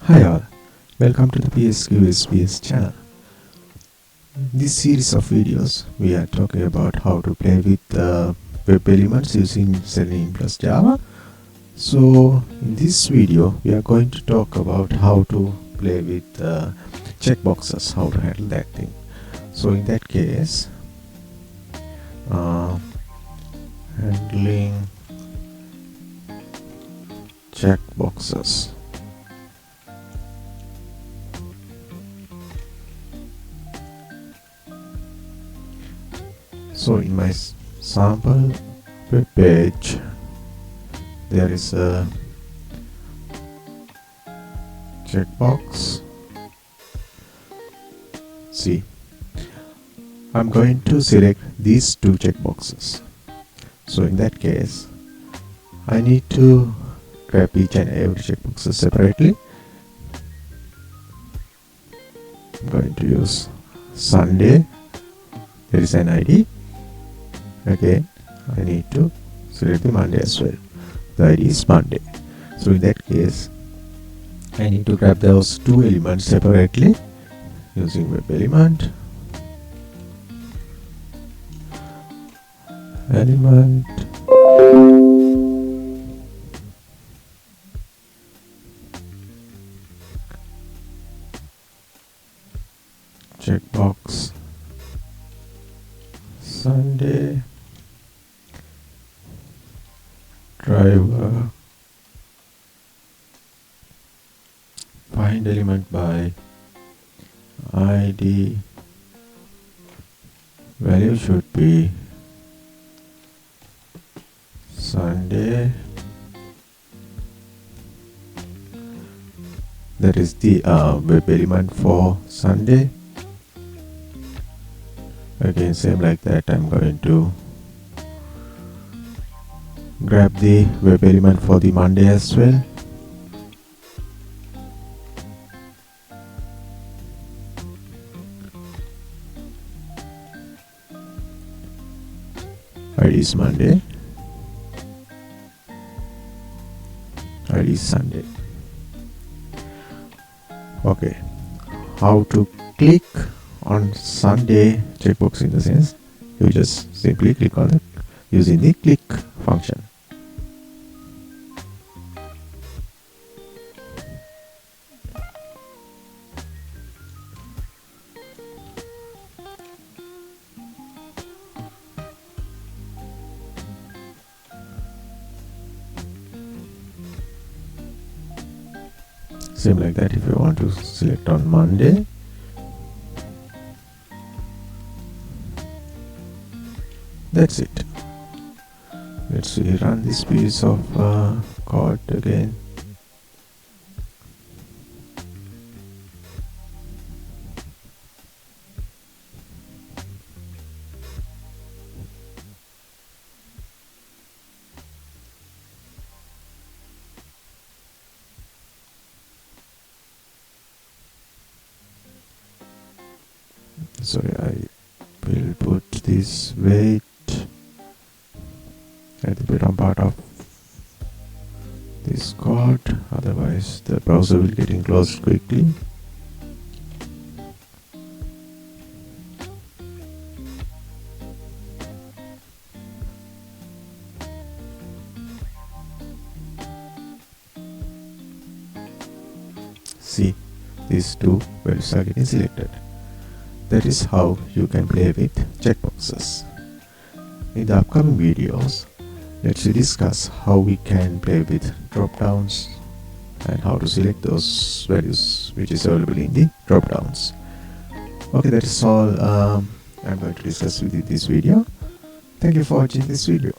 Hi all, welcome to the PSQSPS channel. In this series of videos, we are talking about how to play with web elements using Selenium plus Java. So in this video, we are going to talk about how to play with checkboxes, how to handle that thing. So in that case, handling checkboxes. So in my sample web page, there is a checkbox. See, I'm going to select these two checkboxes. So in that case, I need to grab each and every checkbox separately. I'm going to use Sunday. There is an ID. Again, I need to select the Monday as well. The ID is Monday. So in that case, I need to grab those two elements separately using web element checkbox Sunday driver find element by ID value should be Sunday. That is the web element for Sunday. Again, same like that, I'm going to grab the web element for the Monday as well. ID is Monday, ID is Sunday. Okay, how to click on Sunday checkbox? In the sense, you just simply click on it using the click function. Same like that if you want to select on Monday. That's it. Let's run this piece of code again. Sorry, I will put this weight at the bottom part of this code, otherwise the browser will get closed quickly. See, these two values are getting selected. That is how you can play with checkboxes. In the upcoming videos, let's discuss how we can play with drop downs and how to select those values which is available in the drop downs. Okay, that is all I'm going to discuss with you this video. Thank you for watching this video.